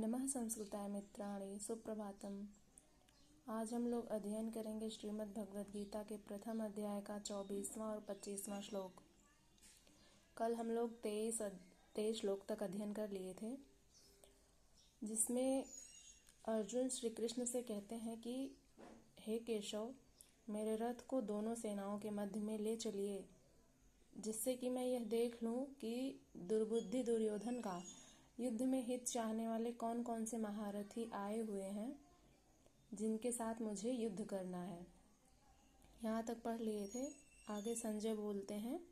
नमः संस्कृताय मित्राणि सुप्रभातम। आज हम लोग अध्ययन करेंगे श्रीमद् भगवद गीता के प्रथम अध्याय का 24वां और 25वां श्लोक। कल हम लोग 23 श्लोक तक अध्ययन कर लिए थे, जिसमें अर्जुन श्री कृष्ण से कहते हैं कि हे केशव, मेरे रथ को दोनों सेनाओं के मध्य में ले चलिए, जिससे कि मैं यह देख लूं कि दुर्बुद्धि दुर्योधन का युद्ध में हित चाहने वाले कौन कौन से महारथी आए हुए हैं, जिनके साथ मुझे युद्ध करना है। यहाँ तक पढ़ लिए थे। आगे संजय बोलते हैं।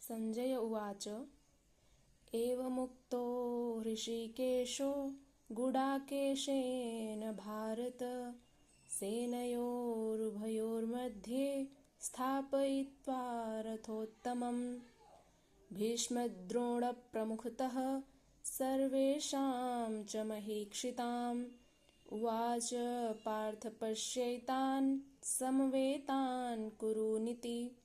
संजय उवाच एवमुक्तो ऋषिकेशो गुडाकेशेन भारत सेनयोरुभयोर्मध्ये स्थापयित्वा रथोत्तमम् भीष्मद्रोणप्रमुखतः सर्वेषां च महीक्षिताम् उवाच पार्थ पश्यैतान् समवेतान् कुरुनिति।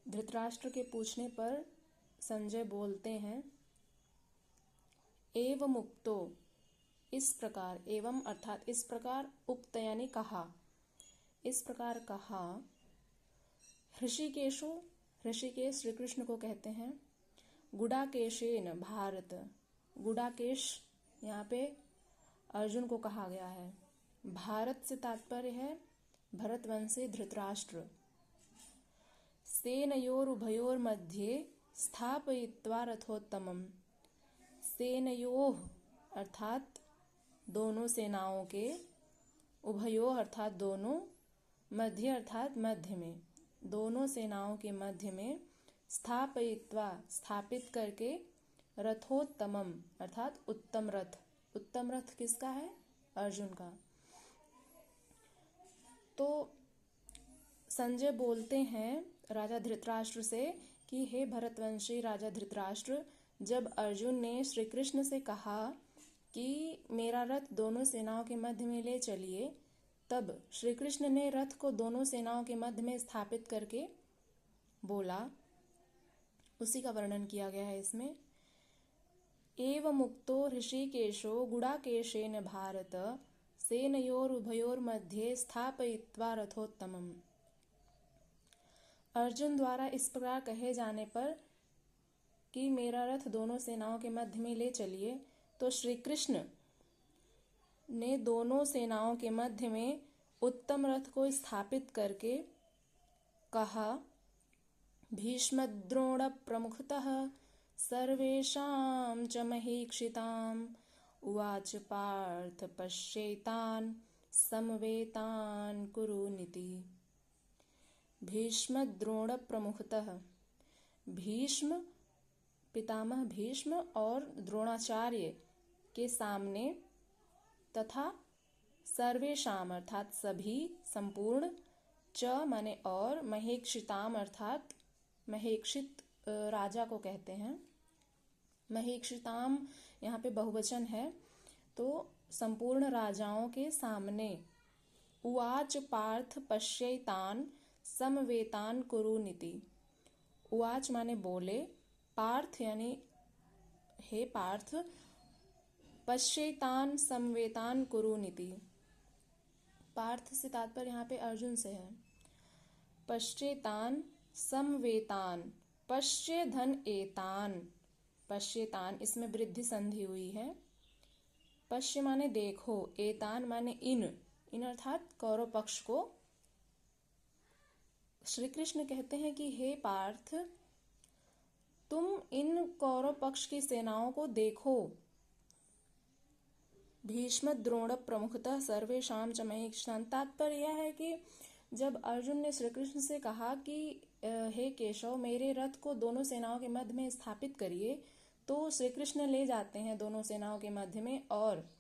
धृतराष्ट्र के पूछने पर संजय बोलते हैं, एवं उक्तो, इस प्रकार, एवं अर्थात इस प्रकार, उक्त यानी कहा, इस प्रकार कहा। ऋषिकेशो, ऋषिकेश श्री कृष्ण को कहते हैं। गुडाकेशेन भारत, गुडाकेश यहाँ पे अर्जुन को कहा गया है। भारत से तात्पर्य है भरतवंशी धृतराष्ट्र। सेनयोर उभयोर मध्ये स्थापयित्वा रथोत्तमम्, सेनयोः अर्थात दोनों सेनाओं के, उभयोः अर्थात दोनों, मध्य अर्थात मध्य में, दोनों सेनाओं के मध्य में स्थापयित्वा स्थापित करके, रथोत्तमम अर्थात उत्तम रथ। उत्तम रथ किसका है? अर्जुन का। तो संजय बोलते हैं राजा धृतराष्ट्र से कि हे भरतवंशी राजा धृतराष्ट्र, जब अर्जुन ने श्री कृष्ण से कहा कि मेरा रथ दोनों सेनाओं के मध्य में ले चलिए, तब श्री कृष्ण ने रथ को दोनों सेनाओं के मध्य में स्थापित करके बोला। उसी का वर्णन किया गया है इसमें। एवमुक्तो ऋषिकेशो गुडाकेशेन भारत सेनयोर उभयोर मध्ये स्थापयित्वा रथोत्तमम्। अर्जुन द्वारा इस प्रकार कहे जाने पर कि मेरा रथ दोनों सेनाओं के मध्य में ले चलिए, तो श्री कृष्ण ने दोनों सेनाओं के मध्य में उत्तम रथ को स्थापित करके कहा, भीष्मद्रोण प्रमुखतः सर्वेषां च महीक्षिताम् उवाच पार्थ पश्यैतान् समवेतान् कुरुनिति। भीष्मद्रोण प्रमुखतः, भीष्म पितामह भीष्म और द्रोणाचार्य के सामने, तथा सर्वेषाम अर्थात सभी, संपूर्ण, च माने और, महीक्षिताम अर्थात महीक्षित राजा को कहते हैं। महीक्षिताम यहाँ पे बहुवचन है, तो संपूर्ण राजाओं के सामने। उवाच पार्थ पश्यैतान समवेतान कुरुनिति। उवाच माने बोले, पार्थ यानी हे पार्थ, पश्यैतान समवेतान कुरुनिति। पार्थ से तात्पर्य यहाँ पे अर्जुन से है। पश्यैतान समवेतान, पश्य धन एतान, पश्येतान इसमें वृद्धि संधि हुई है। पश्य माने देखो, एतान माने इन अर्थात कौरव पक्ष को। श्री कृष्ण कहते हैं कि हे पार्थ, तुम इन कौरव पक्ष की सेनाओं को देखो। भीष्म द्रोण प्रमुखतः सर्वेषां च महीक्षितान्। तात्पर्य यह है कि जब अर्जुन ने श्री कृष्ण से कहा कि हे केशव, मेरे रथ को दोनों सेनाओं के मध्य में स्थापित करिए, तो श्री कृष्ण ले जाते हैं दोनों सेनाओं के मध्य में और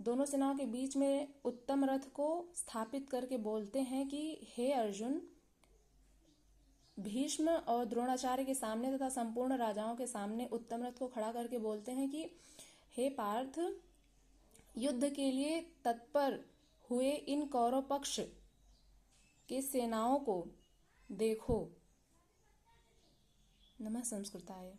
दोनों सेनाओं के बीच में उत्तम रथ को स्थापित करके बोलते हैं कि हे अर्जुन, भीष्म और द्रोणाचार्य के सामने तथा संपूर्ण राजाओं के सामने उत्तम रथ को खड़ा करके बोलते हैं कि हे पार्थ, युद्ध के लिए तत्पर हुए इन कौरव पक्ष के सेनाओं को देखो। नमः संस्कृताय।